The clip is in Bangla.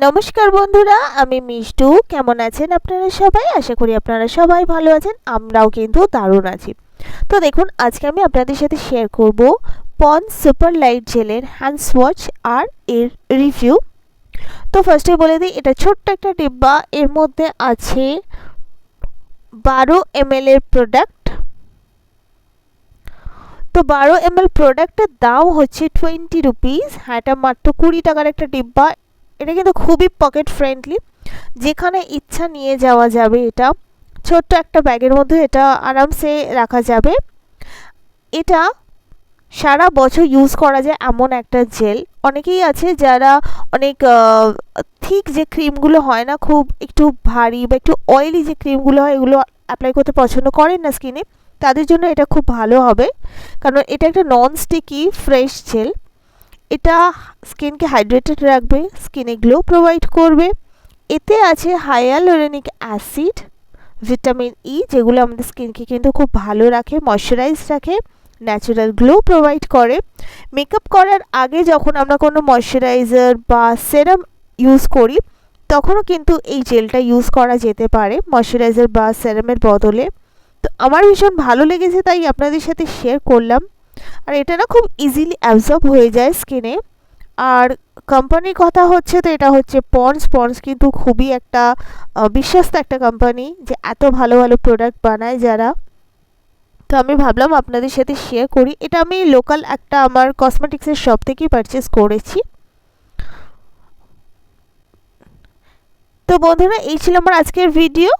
নমস্কার বন্ধুরা, আমি মিষ্টু। কেমন আছেন আপনারা সবাই? আশা করি আপনারা সবাই ভালো আছেন। আমরাও কিন্তু দারুণ আছি। তো দেখুন, আজকে আমি আপনাদের সাথে শেয়ার করব পন্ডস সুপার লাইট জেলের হ্যান্ডস ওয়াশ আর এর রিভিউ। তো ফার্স্টে বলে দিই, এটা ছোট্ট একটা ডিব্বা, এর মধ্যে আছে 12 ml এর প্রোডাক্ট। তো 12 ml প্রোডাক্টের দাম হচ্ছে 20 রুপিস। হ্যাঁ, এটা মাত্র 20 টাকার একটা ডিব্বা। এটা কিন্তু খুবই পকেট ফ্রেন্ডলি, যেখানে ইচ্ছা নিয়ে যাওয়া যাবে। এটা ছোট্ট একটা ব্যাগের মধ্যে এটা আরামসে রাখা যাবে। এটা সারা বছর ইউজ করা যায় এমন একটা জেল। অনেকেই আছে যারা অনেক থিক যে ক্রিমগুলো হয় না, খুব একটু ভারী বা একটু অয়েলি যে ক্রিমগুলো হয়, এগুলো অ্যাপ্লাই করতে পছন্দ করেন না স্কিনে। তাদের জন্য এটা খুব ভালো হবে, কারণ এটা একটা নন স্টিকি ফ্রেশ জেল। এটা স্কিনকে হাইড্রেটেড রাখবে, স্কিনে গ্লো প্রোভাইড করবে। এতে আছে হায়ালুরোনিক অ্যাসিড, ভিটামিন ই, যেগুলো আমাদের স্কিনকে কিন্তু খুব ভালো রাখে, ময়শ্চারাইজ রাখে, ন্যাচারাল গ্লো প্রোভাইড করে। মেকআপ করার আগে যখন আমরা কোনো ময়শ্চারাইজার বা সেরাম ইউজ করি, তখনও কিন্তু এই জেলটা ইউজ করা যেতে পারে ময়শ্চারাইজার বা সেরামের বদলে। তো আমার ভীষণ ভালো লেগেছে, তাই আপনাদের সাথে শেয়ার করলাম। আর এটা না খুব ইজিলি অ্যাবজর্ব হয়ে যায় স্কিনে। আর কোম্পানির কথা হচ্ছে, তো এটা হচ্ছে পন্ডস কিন্তু খুবই একটা বিশ্বস্ত একটা কোম্পানি, যে এত ভালো ভালো প্রোডাক্ট বানায় যারা। তো আমি ভাবলাম আপনাদের সাথে শেয়ার করি। এটা আমি লোকাল একটা আমার কসমেটিক্সের শপ থেকেই পারচেস করেছি। তো বন্ধুরা, এই ছিল আমার আজকের ভিডিও।